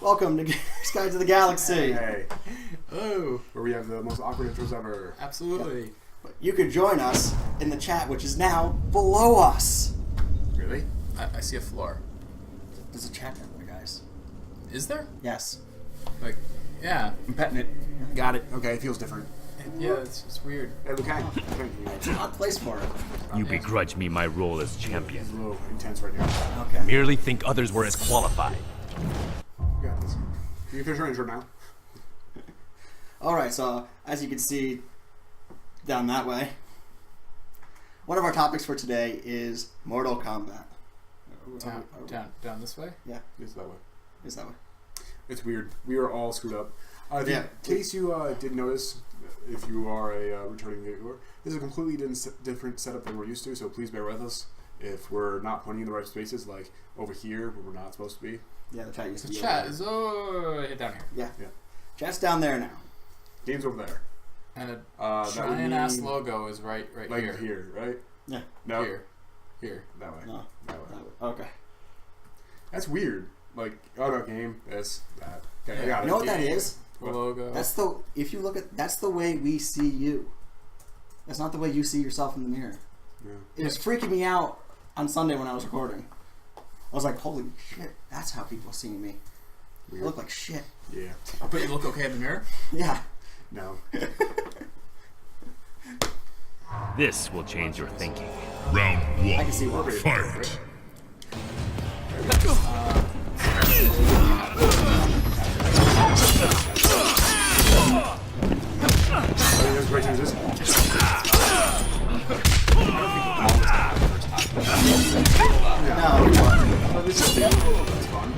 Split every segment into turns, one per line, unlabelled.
Welcome to Guide to the Galaxy.
Hey. Hello. Where we have the most awkward intros ever.
Absolutely.
Yeah. But you could join us in the chat, which is now below us.
Really?
I see a floor.
There's a chat down there, guys.
Is there?
Yes.
Like, yeah.
I'm petting it. Got it. Okay, it feels different.
Yeah, it's weird.
Okay.
It's an odd place for it.
You begrudge me my role as champion.
It's a little intense right now.
Okay.
Merely think others were as qualified.
You got this. You can finish your intro now.
Alright, so as you can see down that way, one of our topics for today is Mortal Kombat.
Down this way?
Yeah.
It's that way.
Is that way?
It's weird. We are all screwed up.
Yeah.
In case you didn't notice, if you are a returning viewer, this is a completely different setup than we're used to, so please bear with us if we're not pointing in the right spaces, like over here where we're not supposed to be.
Yeah, the chat used to be.
The chat is down here.
Yeah. Chat's down there now.
Game's over there.
And a giant ass logo is right
like
here.
Here, right?
Yeah.
No.
Here.
That way.
No.
That way.
Okay.
That's weird. Like, oh no, game, this, that. Okay, I got it.
You know what that is?
The logo.
If you look at, that's the way we see you. That's not the way you see yourself in the mirror.
Yeah.
It was freaking me out on Sunday when I was recording. I was like, holy shit, that's how people are seeing me.
Weird.
I look like shit.
Yeah.
But you look okay in the mirror?
Yeah.
No.
This will change your thinking.
Round
I
one.
can see why.
Fight.
That's great news.
No.
Oh, this is that's fun.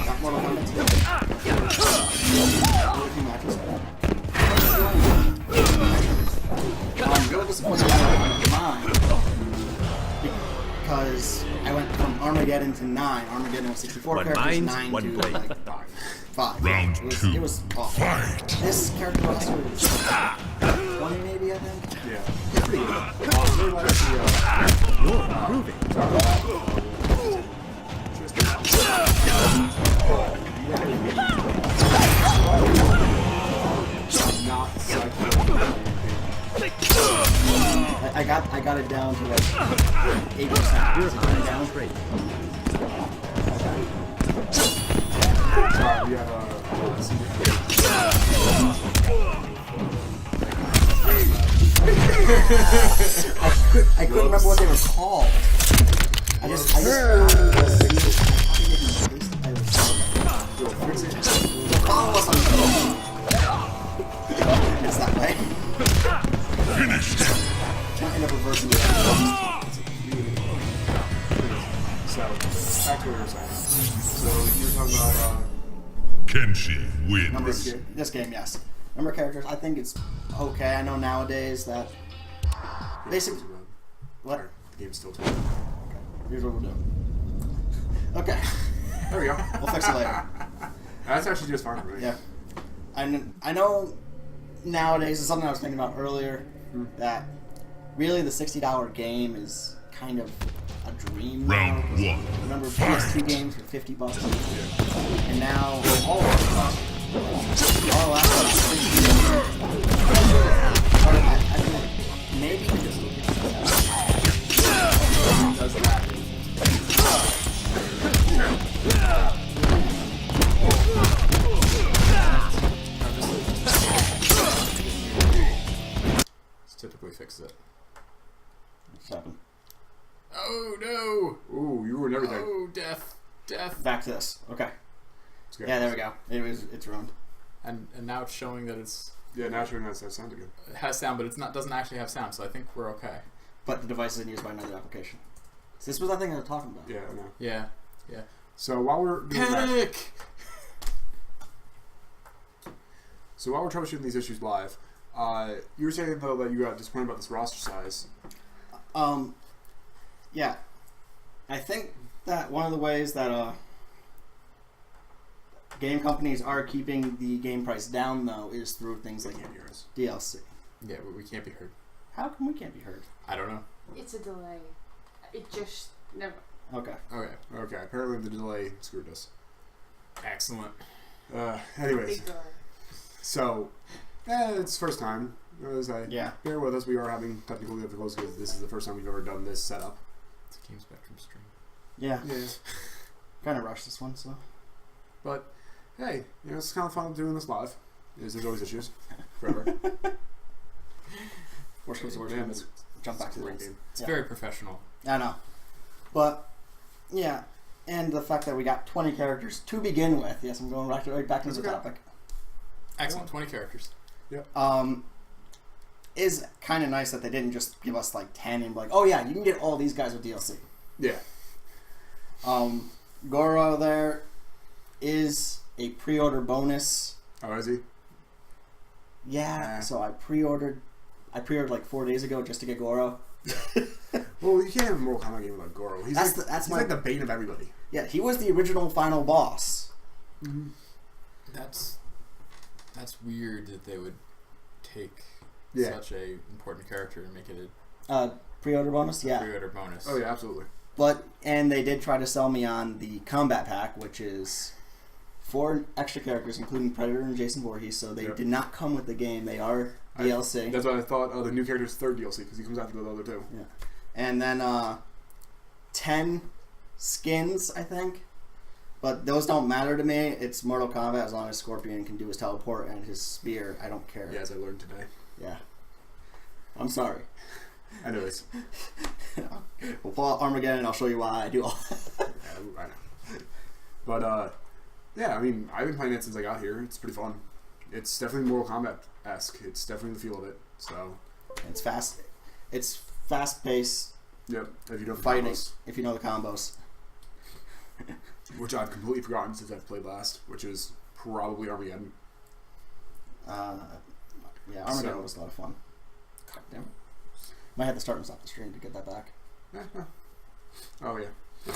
Got Mortal Kombat together. A few matches. I'm really disappointed with mine because I went from Armageddon to 9. Armageddon was 64
One
characters,
mind,
9
one
to
blade.
like 5.
Round
It was awful.
Fight.
This character roster is 20 maybe, I think.
Yeah. It's pretty good. Really like the,
You're improving.
not psycho.
I got it down to like 8%.
Your eyes are straight.
We have
I couldn't remember what they were called. I just follow us on it's that way.
Finished.
Can't end up reversing it.
So, back to what we were saying. So, you were talking about,
Kenshi wins.
This game, yes. Number of characters, I think it's okay. I know nowadays that basically what?
The game's still too.
Okay, here's what we'll do. Okay,
There we go.
we'll fix it later.
That's actually just fine, right?
Yeah, I know nowadays is something I was thinking about earlier that really the $60 game is kind of a dream.
Round
now, 'cause
one.
remember PS2 games for $50, and now all maybe
Does that. This typically fixes it.
What's happened?
Oh no!
Ooh, you ruined everything.
Oh, death.
Back to this. Okay.
It's good.
Yeah, there we go. It's ruined.
And now it's showing that
Yeah, now showing that sounded good.
it has sound, but doesn't actually have sound. So I think we're okay.
But the device isn't used by another application. So this was the thing I was talking about.
Yeah, I know.
Yeah.
So while we're doing that,
Panic.
so while we're troubleshooting these issues live, you were saying though that you got disappointed about this roster size.
Yeah. I think that one of the ways that game companies are keeping the game price down though is through things like
Can't hear us.
DLC.
Yeah, but we can't be heard.
How come we can't be heard?
I don't know.
It's a delay. It just never.
Okay.
Okay.
Okay. Apparently the delay screwed us.
Excellent.
Anyways, so it's first time. As I bear with us, we are having technical difficulties because this is the first time we've ever done this setup.
It's a Game Spectrum stream.
Yeah.
Yeah.
Kind of rushed this one, so.
But hey, it's kind of fun doing this live. There's always issues. Forever.
Worst comes to worst, let's jump back to the game.
It's very professional.
I know. But, yeah. And the fact that we got 20 characters to begin with. Yes, I'm going right back to the topic.
Excellent. 20 characters.
Yep.
Is kind of nice that they didn't just give us like 10 and be like, oh yeah, you can get all these guys with DLC.
Yeah.
Goro there is a pre-order bonus.
Oh, is he?
Yeah. So I pre-ordered like 4 days ago just to get Goro.
Well, you can't have a Mortal Kombat game without Goro. He's like the bane of everybody.
Yeah, he was the original final boss.
Mm-hmm.
That's weird that they would take such a important character and make it
a pre-order bonus. Yeah,
pre-order bonus.
Oh yeah, absolutely.
And they did try to sell me on the Kombat pack, which is 4 extra characters, including Predator and Jason Voorhees. So they did not come with the game; they are DLC.
That's what I thought. The new character's third DLC because he comes after the other two.
Yeah, and then 10 skins, I think. But those don't matter to me. It's Mortal Kombat as long as Scorpion can do his teleport and his spear. I don't care.
Yeah, as I learned today.
Yeah. I'm sorry.
Anyways.
We'll pull out Armageddon and I'll show you why I do all that.
Yeah, I know. But, yeah, I mean, I've been playing it since I got here. It's pretty fun. It's definitely Mortal Kombat-esque. It's definitely the feel of it. So.
It's fast. It's fast-paced.
Yep. If you know the
fighting.
combos.
If you know the combos.
Which I've completely forgotten since I've played last, which is probably Armageddon.
Yeah, Armageddon was a lot of fun. God damn it. Might have to start and stop the stream to get that back.
Oh, yeah.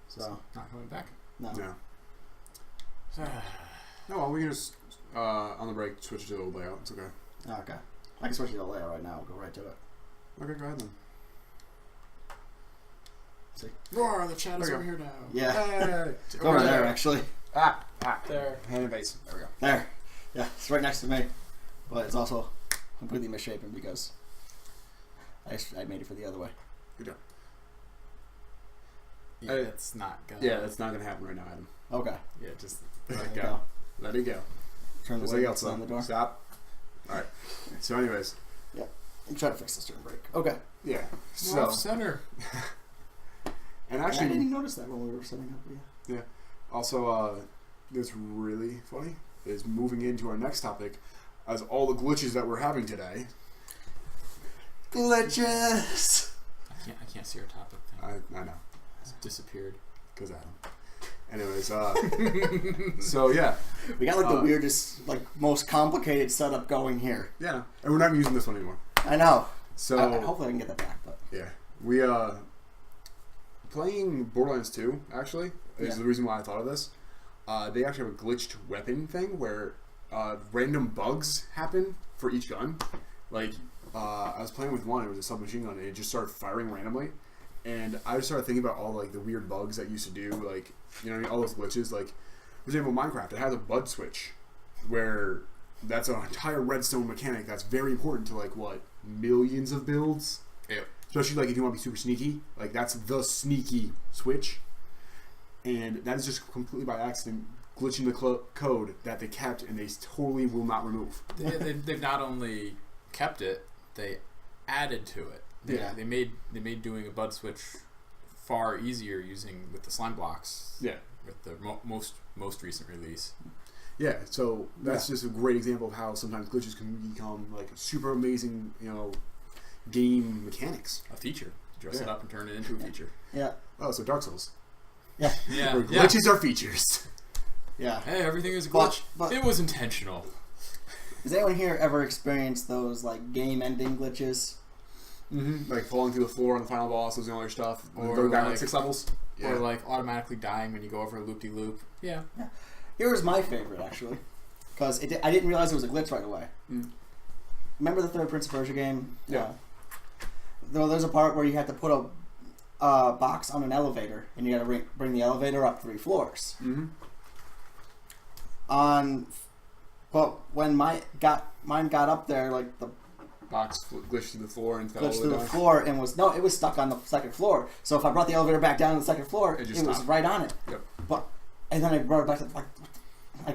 So.
Not coming back?
No.
No. No, well, we can just, on the break, switch to the old layout. It's okay.
Okay. I can switch to the layout right now. We'll go right to it.
Okay, go ahead then.
See?
Roar, the chat is over here now.
Yeah.
Hey.
It's over there, actually.
There.
Hand and base. There we go.
There. Yeah, it's right next to me. But it's also completely misshapen because I made it for the other way.
Good job.
Yeah, that's not gonna.
Yeah, that's not gonna happen right now, Adam.
Okay.
Yeah, just
There
let it
you
go.
Let it go.
Turn the
There's
way
else
on the door.
Stop. Alright. So anyways.
Yeah. And try to fix this during break. Okay.
Yeah.
So center.
And
I
actually
didn't notice that when we were setting up.
Yeah. Also, that's really funny is moving into our next topic as all the glitches that we're having today.
Glitches!
I can't see our topic thing.
I know.
It's disappeared.
Because Adam. Anyways, so yeah.
We got like the weirdest, like most complicated setup going here.
Yeah. And we're not using this one anymore.
I know.
So
hopefully I can get that back, but
yeah. We playing Borderlands 2 actually is the reason why I thought of this. They actually have a glitched weapon thing where random bugs happen for each gun. Like I was playing with one, it was a submachine gun, and it just started firing randomly. And I just started thinking about all like the weird bugs that used to do, like all those glitches. Like for example, Minecraft, it has a bud switch where that's an entire redstone mechanic that's very important to like millions of builds.
Yeah.
Especially like if you want to be super sneaky, like that's the sneaky switch. And that is just completely by accident glitching the code that they kept and they totally will not remove.
They've not only kept it, they added to it. They made doing a bud switch far easier with the slime blocks.
Yeah. With
the most recent release.
Yeah, so that's just a great example of how sometimes glitches can become like super amazing, game mechanics.
A feature. Dress it up and turn it into a feature.
Yeah.
Oh, so Dark Souls.
Yeah.
Yeah.
Where glitches are features.
Yeah.
Hey, everything is a glitch.
But
it was intentional.
Has anyone here ever experienced those like game-ending glitches?
Mm-hmm. Like falling through the floor on the final boss, those other stuff,
or
going back
like
6 levels,
or like automatically dying when you go over a loop-de-loop. Yeah.
Here was my favorite actually, because I didn't realize it was a glitch right away. Remember the third Prince of Persia game?
Yeah.
There's a part where you have to put a box on an elevator, and you got to bring the elevator up 3 floors.
Mm-hmm.
But when mine got up there, like the
Box glitched to the floor and fell
glitched
over
through the
down.
floor, and it was stuck on the 2nd floor. So if I brought the elevator back down to the 2nd floor,
It
it
just
was
stopped.
right on it.
Yep.
And then I brought it back to I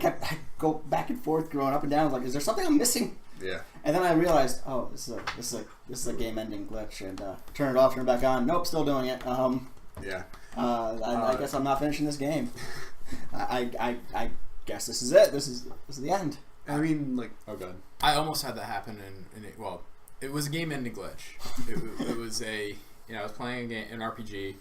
go back and forth, going up and down. I was like, is there something I'm missing?
Yeah.
And then I realized, oh, this is a game-ending glitch, and turn it off, turn it back on. Nope, still doing it.
Yeah.
I guess I'm not finishing this game. I guess this is it. This is the end.
I mean, like, oh god.
I almost had that happen it was a game-ending glitch. It was I was playing an RPG,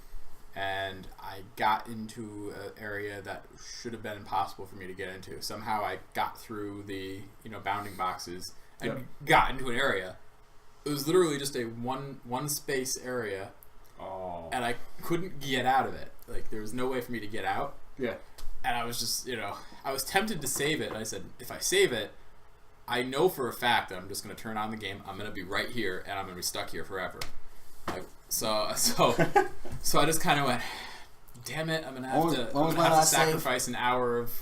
and I got into an area that should have been impossible for me to get into. Somehow I got through the bounding boxes and got into an area. It was literally just a one space area, and I couldn't get out of it. Like, there was no way for me to get out.
Yeah.
And I was just, I was tempted to save it. And I said, if I save it, I know for a fact that I'm just going to turn on the game. I'm going to be right here, and I'm going to be stuck here forever. So I just kind of went, damn it, I'm going to have to sacrifice an hour of,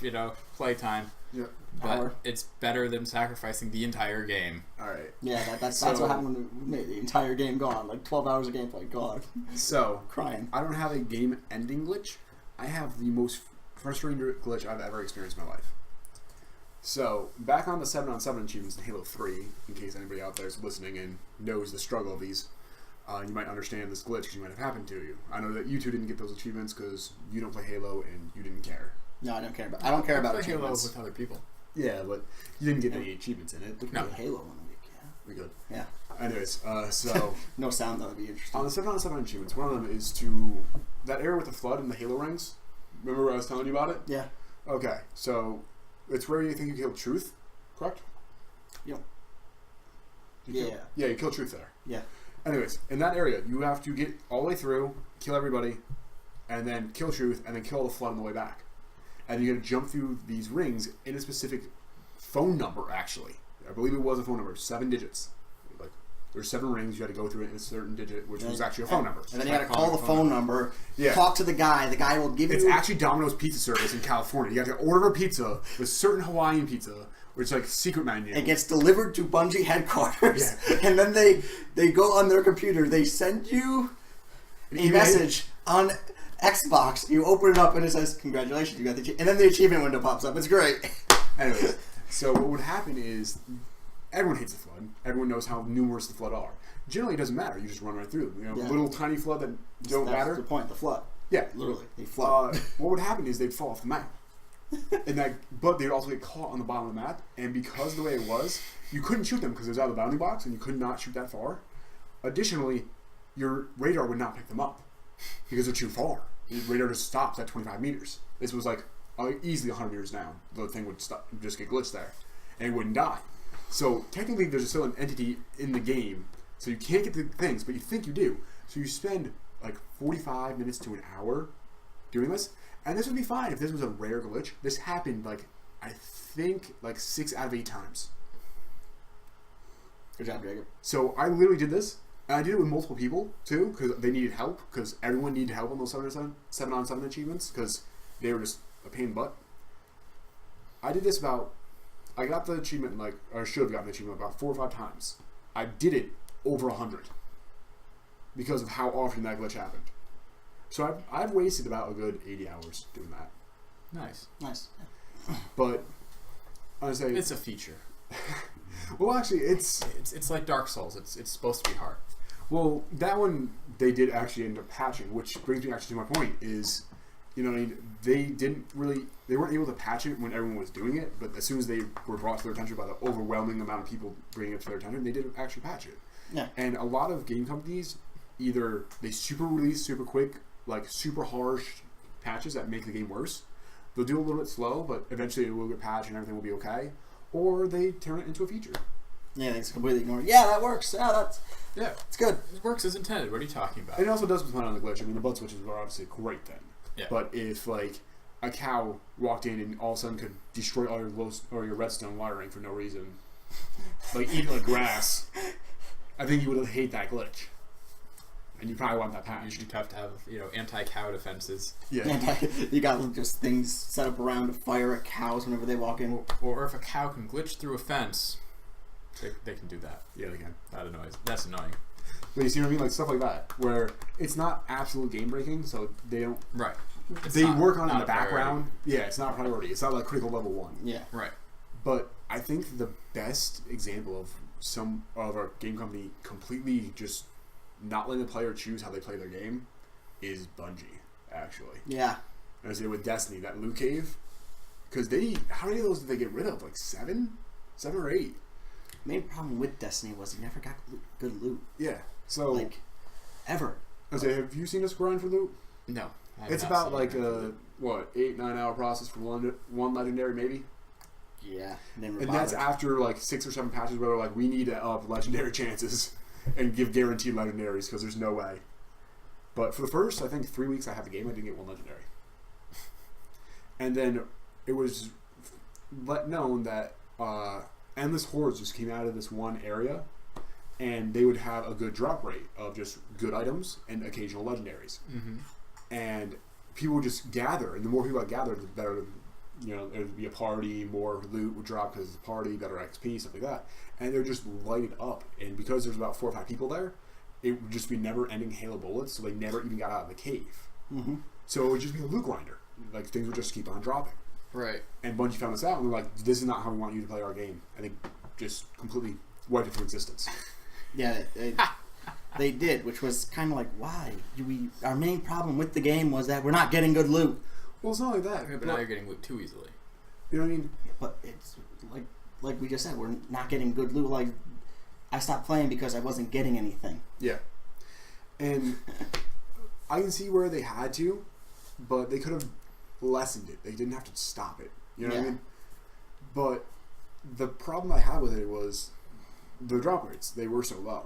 playtime.
Yeah.
But it's better than sacrificing the entire game.
All right.
Yeah, that's what happened when we made the entire game gone. Like 12 hours of gameplay gone.
So,
crying.
I don't have a game-ending glitch. I have the most frustrating glitch I've ever experienced in my life. So, back on the 7-on-7 achievements in Halo 3, in case anybody out there is listening and knows the struggle of these, you might understand this glitch because you might have happened to you. I know that you two didn't get those achievements because you don't play Halo and you didn't care.
No, I don't care about
Halo
achievements.
with other people.
Yeah, but you didn't get any achievements in it.
We could play Halo 1 week, yeah.
We good.
Yeah.
Anyways, so...
No sound, though, would be interesting.
On the 7-on-7 achievements, one of them is to... That area with the flood and the Halo rings. Remember what I was telling you about it?
Yeah.
Okay, so it's where you think you killed Truth, correct?
Yep.
Yeah, you killed Truth there.
Yeah.
Anyways, in that area, you have to get all the way through, kill everybody, and then kill Truth, and then kill the flood on the way back. And you got to jump through these rings in a specific phone number, actually. I believe it was a phone number, 7 digits. Like, there's 7 rings, you had to go through it in a certain digit, which was actually a phone number.
And then you got to call the phone number, talk to the guy will give you...
It's actually Domino's Pizza Service in California. You have to order a pizza with certain Hawaiian pizza, which is like secret menu.
It gets delivered to Bungie headquarters, and then they go on their computer, they send you a message on Xbox, you open it up and it says, congratulations, you got the achievement. And then the achievement window pops up. It's great.
Anyways, so what would happen is everyone hates the flood. Everyone knows how numerous the flood are. Generally, it doesn't matter. You just run right through them. Little tiny flood that don't matter.
That's the point, the flood.
Yeah.
Literally, they flood.
What would happen is they'd fall off the map. But they'd also get caught on the bottom of the map. And because of the way it was, you couldn't shoot them because it was out of the bounding box and you could not shoot that far. Additionally, your radar would not pick them up because they're too far. The radar just stops at 25 meters. This was like easily 100 meters down. The thing would stop, just get glitched there, and it wouldn't die. So technically, there's still an entity in the game, so you can't get the things, but you think you do. So you spend like 45 minutes to an hour doing this, and this would be fine if this was a rare glitch. This happened I think 6 out of 8 times.
Good job, Jacob.
So I literally did this. And I did it with multiple people, too, because they needed help, because everyone needed help on those 7-on-7 achievements, because they were just a pain in the butt. I did this I got the achievement, or should have gotten the achievement about 4 or 5 times. I did it over 100, because of how often that glitch happened. So I've wasted about a good 80 hours doing that.
Nice.
But, I would say...
It's a feature.
Well, actually,
it's like Dark Souls. It's supposed to be hard.
Well, that one they did actually end up patching, which brings me actually to my point is, they weren't able to patch it when everyone was doing it, but as soon as they were brought to their attention by the overwhelming amount of people bringing it to their attention, they did actually patch it.
Yeah.
And a lot of game companies, either they super release super quick, super harsh patches that make the game worse. They'll do a little bit slow, but eventually it will get patched and everything will be okay. Or they turn it into a feature.
Yeah, they just completely ignore it. Yeah, that works. Yeah, it's good.
It works as intended. What are you talking about?
And it also does depend on the glitch. I mean, the bud switches are obviously a great thing.
Yeah.
But if, a cow walked in and all of a sudden could destroy all your redstone wiring for no reason, eat grass, I think you would hate that glitch. and you probably want that patch.
You'd have to have anti-cow defenses.
Yeah.
You got just things set up around to fire at cows whenever they walk in.
Or if a cow can glitch through a fence, they can do that.
Yeah, they can.
That's annoying.
But you see what I mean? Like stuff like that, where it's not absolute game breaking, so they don't.
Right.
They work on it in
not
the
a priority.
background. Yeah, it's not a priority. It's not like critical level 1.
Yeah.
Right.
But I think the best example of some of our game company completely just not letting the player choose how they play their game is Bungie, actually.
Yeah.
As they did with Destiny, that loot cave. Because how many of those did they get rid of? Like 7? 7 or 8?
Main problem with Destiny was you never got good loot.
Yeah. So,
like, ever.
I say, have you seen us grind for loot?
No.
It's about like a 8-9 hour process for one legendary, maybe.
Yeah.
And that's after like 6 or 7 patches where they're like, we need to up legendary chances and give guaranteed legendaries because there's no way. But for the first, I think 3 weeks I had the game, I didn't get one legendary. And then it was let known that endless hordes just came out of this one area, and they would have a good drop rate of just good items and occasional legendaries.
Mm-hmm.
And people would just gather, and the more people that gathered, the better. There would be a party, more loot would drop because it's a party, better XP, stuff like that. And they would just light it up. And because there's about 4 or 5 people there, it would just be never-ending hail of bullets, so they never even got out of the cave.
Mm-hmm.
So it would just be a loot grinder. Like, things would just keep on dropping.
Right.
And Bungie found this out, and they're like, this is not how we want you to play our game. And they just completely wiped it from existence.
Yeah, they did, which was kind of like, why? Our main problem with the game was that we're not getting good loot.
Well, it's not like that.
Yeah, but now you're getting loot too easily.
You know what I mean?
But it's like we just said, we're not getting good loot. Like, I stopped playing because I wasn't getting anything.
Yeah. And I can see where they had to, but they could have lessened it. They didn't have to stop it. You know what I mean? But the problem I had with it was the drop rates. They were so low.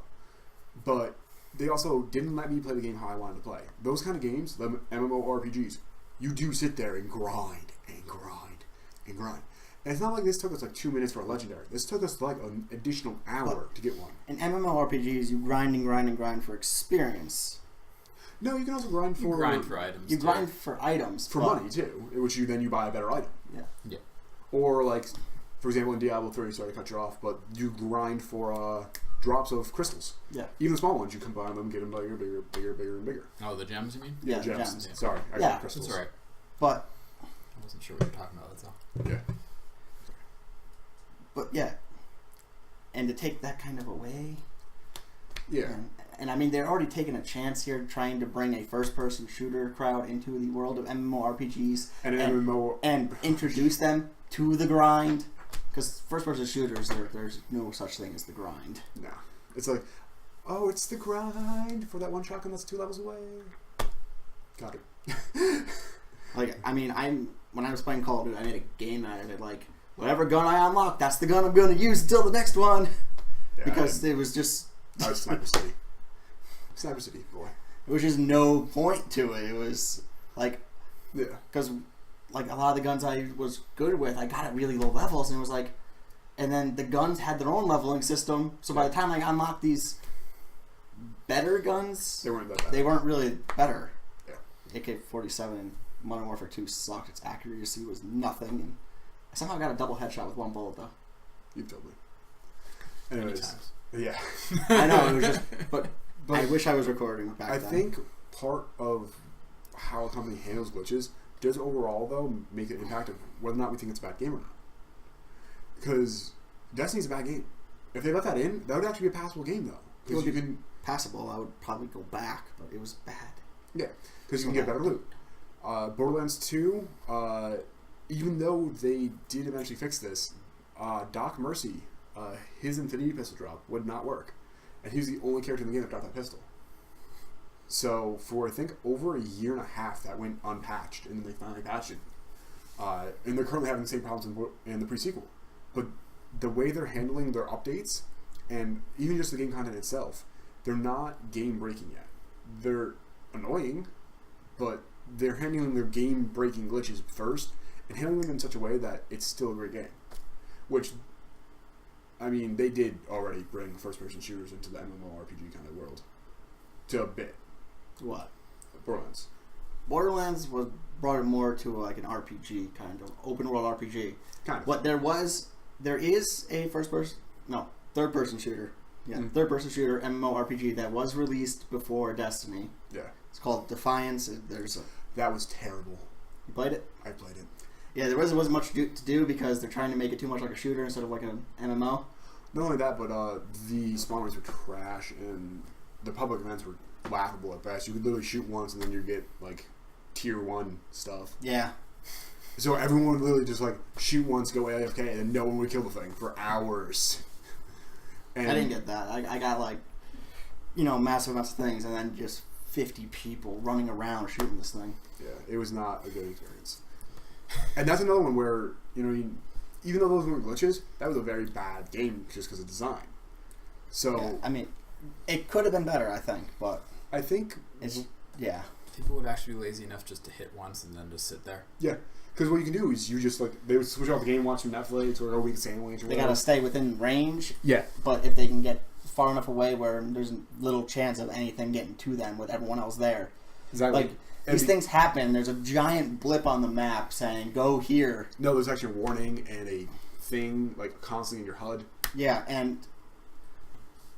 But they also didn't let me play the game how I wanted to play. Those kind of games, the MMORPGs, you do sit there and grind and grind and grind. And it's not like this took us like 2 minutes for a legendary. This took us like an additional hour to get one.
In MMORPGs, you grind and grind and grind for experience.
No, you can also grind for...
You grind for items.
You grind for items.
For money, too. Which then you buy a better item.
Yeah.
Or like, for example, in Diablo 3, sorry to cut you off, but you grind for drops of crystals.
Yeah.
Even the small ones, you combine them, get them bigger, bigger, bigger, bigger, and bigger.
Oh, the gems, you mean?
Yeah,
gems.
gems.
Sorry, I got crystals.
That's alright.
But
I wasn't sure what you were talking about, that's all.
Yeah.
But yeah, and to take that kind of away,
Yeah.
and I mean they're already taking a chance here, trying to bring a first-person shooter crowd into the world of MMORPGs and introduce them to the grind. Because first-person shooters, there's no such thing as the grind.
No, it's like, oh, it's the grind for that one shotgun that's 2 levels away. Got it.
Like, I mean, when I was playing Call of Duty, I made a game out of it. Like, whatever gun I unlock, that's the gun I'm going to use until the next one.
Yeah,
because it was just...
I was Sniper City. Sniper City, boy.
There was just no point to it. It was like...
Yeah.
Because, like, a lot of the guns I was good with, I got at really low levels, and it was like... And then the guns had their own leveling system, so by the time I unlocked these better guns...
They weren't that bad.
They weren't really better.
Yeah.
AK-47 and Modern Warfare 2 sucked. Its accuracy was nothing, and I somehow got a double headshot with 1 bullet, though.
You've told me. Anyways. Yeah.
I know, it was just... But I wish I was recording back then.
I think part of how a company handles glitches does overall, though, make an impact of whether or not we think it's a bad game or not. Because Destiny's a bad game. If they let that in, that would actually be a passable game, though. Because you can...
Passable, I would probably go back, but it was bad.
Yeah, because you can get better loot. Borderlands 2, even though they did eventually fix this, Doc Mercy, his Infinity Pistol drop would not work. And he was the only character in the game that dropped that pistol. So for, I think, over a year and a half, that went unpatched, and then they finally patched it. And they're currently having the same problems in the pre-sequel. But the way they're handling their updates, and even just the game content itself, they're not game-breaking yet. They're annoying, but they're handling their game-breaking glitches first, and handling them in such a way that it's still a great game. Which, I mean, they did already bring first-person shooters into the MMORPG kind of world. To a bit.
What?
Borderlands.
Borderlands brought it more to like an RPG kind of open world RPG.
Kind of.
What there is a third person shooter. Yeah, third person shooter MMORPG that was released before Destiny.
Yeah.
It's called Defiance.
That was terrible.
You played it?
I played it.
Yeah, there wasn't much to do because they're trying to make it too much like a shooter instead of like an MMO.
Not only that, but the spawn rates were trash, and the public events were laughable at best. You could literally shoot once, and then you get like tier 1 stuff.
Yeah.
So everyone would literally just like shoot once, go AFK, and then no one would kill the thing for hours. And
I didn't get that. I got like, massive amounts of things, and then just 50 people running around shooting this thing.
Yeah, it was not a good experience. And that's another one where, even though those weren't glitches, that was a very bad game just because of design. So
Yeah, I mean, it could have been better, I think, but
I think
yeah.
People would actually be lazy enough just to hit once and then just sit there.
Yeah, because what you can do is you just they would switch off the game, watch some Netflix or a week sandwich. Or
They gotta stay within range.
Yeah,
But if they can get far enough away where there's little chance of anything getting to them with everyone else there,
exactly.
like these things happen. There's a giant blip on the map saying "Go here."
No, there's actually a warning and a thing like constantly in your HUD.
Yeah, and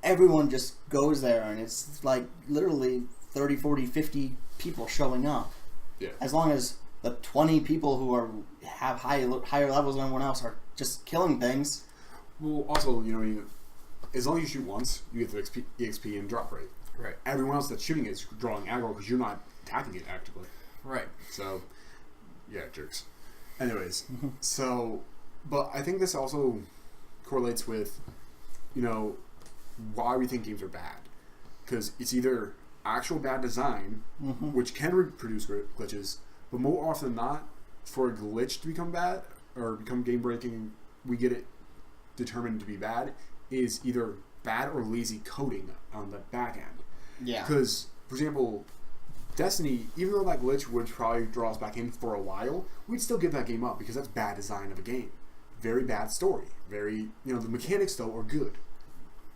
everyone just goes there, and it's like literally 30, 40, 50 people showing up.
Yeah.
As long as the 20 people who have higher levels than everyone else are just killing things.
Well, also, as long as you shoot once, you get the EXP and drop rate.
Right.
Everyone else that's shooting it is drawing aggro because you're not attacking it actively.
Right.
So, yeah, jerks. Anyways, but I think this also correlates with, why we think games are bad. Because it's either actual bad design, which can reproduce glitches, but more often than not, for a glitch to become bad or become game breaking, we get it determined to be bad, is either bad or lazy coding on the back end.
Yeah.
Because, for example, Destiny, even though that glitch would probably draw us back in for a while, we'd still give that game up because that's bad design of a game. Very bad story. Very, the mechanics, though, are good.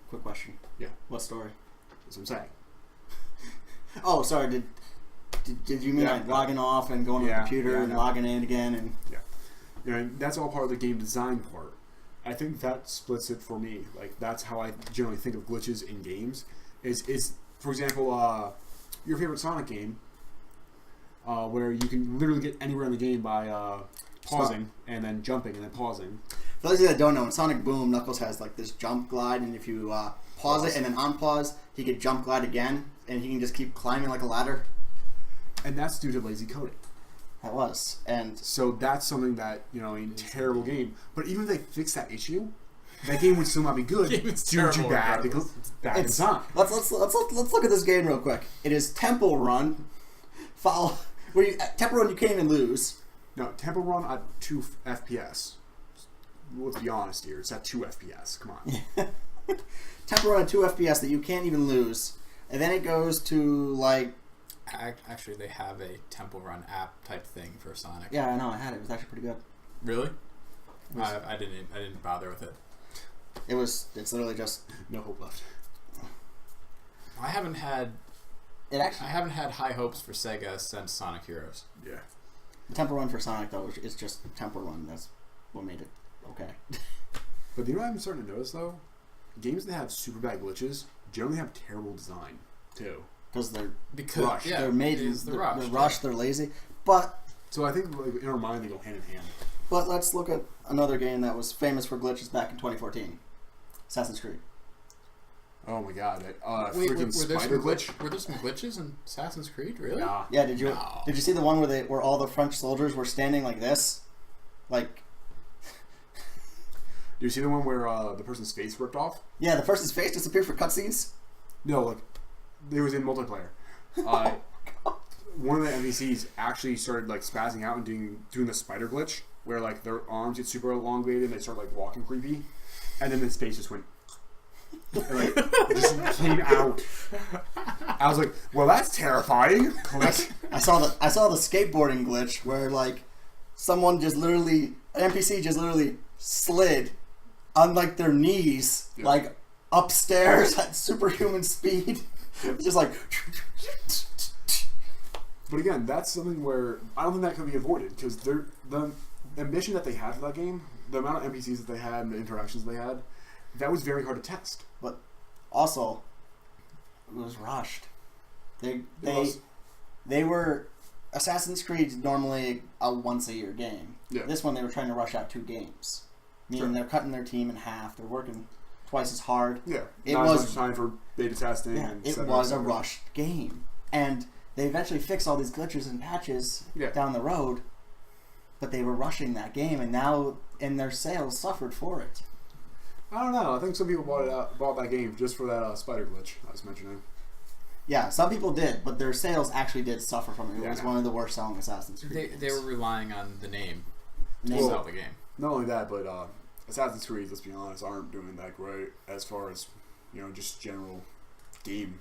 Quick question.
Yeah.
What story?
That's what I'm saying.
Oh, sorry. Did you mean like logging off and going to the computer and logging in again? And
Yeah. That's all part of the game design part. I think that splits it for me. Like, that's how I generally think of glitches in games. Is for example, your favorite Sonic game, where you can literally get anywhere in the game by pausing and then jumping and then pausing.
For those of you that don't know, in Sonic Boom, Knuckles has like this jump glide, and if you pause it and then unpause, he could jump glide again, and he can just keep climbing like a ladder.
And that's due to lazy coding.
That was. And
So that's something that, a terrible game. But even if they fix that issue, that game would still not be good due to bad design.
let's look at this game real quick. It is Temple Run. Temple Run you can't even lose.
No, Temple Run at 2 FPS. Let's be honest here. It's at 2 FPS. Come on.
Temple Run at 2 FPS that you can't even lose. And then it goes to like...
Actually, they have a Temple Run app type thing for Sonic.
Yeah, I know. I had it. It was actually pretty good.
Really? I didn't bother with it.
It's literally just...
No hope left.
I haven't had high hopes for Sega since Sonic Heroes.
Yeah.
The Temple Run for Sonic, though, is just Temple Run. That's what made it okay.
But what I'm starting to notice, though? Games that have super bad glitches generally have terrible design, too.
Because they're
rushed.
They're made they're rushed, they're lazy. But
So I think in our mind they go hand in hand.
But let's look at another game that was famous for glitches back in 2014. Assassin's Creed.
Oh my god.
Wait,
Freaking spider glitch?
Were there some glitches in Assassin's Creed? Really?
Yeah.
Yeah, did you see the one where all the French soldiers were standing like this? Like...
Do you see the one where the person's face ripped off?
Yeah, the person's face disappeared for cutscenes?
No, like, it was in multiplayer. One of the NPCs actually started like spazzing out and doing the spider glitch, where like their arms get super elongated and they start like walking creepy, and then his face just went, and, like, just came out. I was like, well, that's terrifying. Click.
I saw the skateboarding glitch where like an NPC just literally slid on like their knees, like upstairs at superhuman speed. Just like
But again, that's something where I don't think that can be avoided because the ambition that they had for that game, the amount of NPCs that they had, and the interactions they had, that was very hard to test.
But also, it was rushed. They were Assassin's Creed's normally a once a year game.
Yeah.
This one they were trying to rush out 2 games, meaning
Sure.
they're cutting their team in half. They're working twice as hard.
Yeah,
It
not
was-
as much time for beta testing.
Yeah,
and
it
setting
was a
up.
rushed game, and they eventually fixed all these glitches and patches
Yeah.
down the road. But they were rushing that game, and now their sales suffered for it.
I don't know. I think some people bought that game just for that spider glitch I was mentioning.
Yeah, some people did, but their sales actually did suffer from it. It
Yeah,
was
I know.
one of the worst selling Assassin's Creed
They
games.
were relying on the name to
Name.
sell the game.
Not only that, but Assassin's Creed, let's be honest, aren't doing that great as far as just general game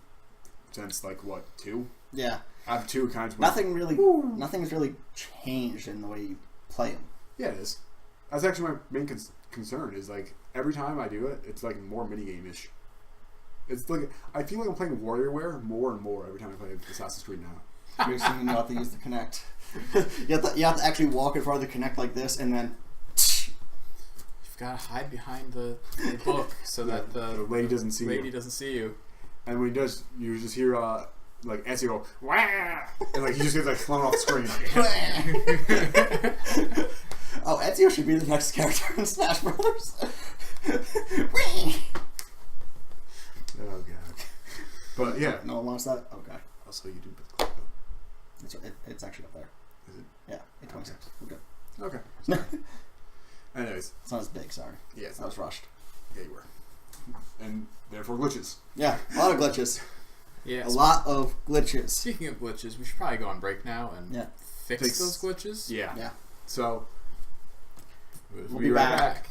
since like what 2?
Yeah,
After 2, kind of
nothing's really changed in the way you play them.
Yeah, it is. That's actually my main concern. Is like every time I do it, it's like more minigame-ish. It's like I feel like I'm playing WarriorWare more and more every time I play Assassin's Creed now.
You're assuming you have to use the Kinect. you have to actually walk in front of the Kinect like this, and then.
You've got to hide behind the book so that
the
the
lady doesn't see
lady
you.
doesn't see you.
And when he does, you just hear like Ezio go wah, and like he just gets like thrown off the screen.
Oh, Ezio should be the next character in Smash Brothers.
Oh god. But yeah.
No one wants that. Okay,
Also, you do.
it's actually up there.
Is it?
Yeah, 826. We're good.
Okay. Anyways,
It's not as big. Sorry,
yeah, it's
I was rushed.
Yeah, you were. And therefore glitches.
Yeah, a lot of glitches.
Yeah.
A lot of glitches.
Speaking of glitches, we should probably go on break now and
Yeah.
fix those glitches.
Yeah.
Yeah.
So
We'll
be
right
back.
back.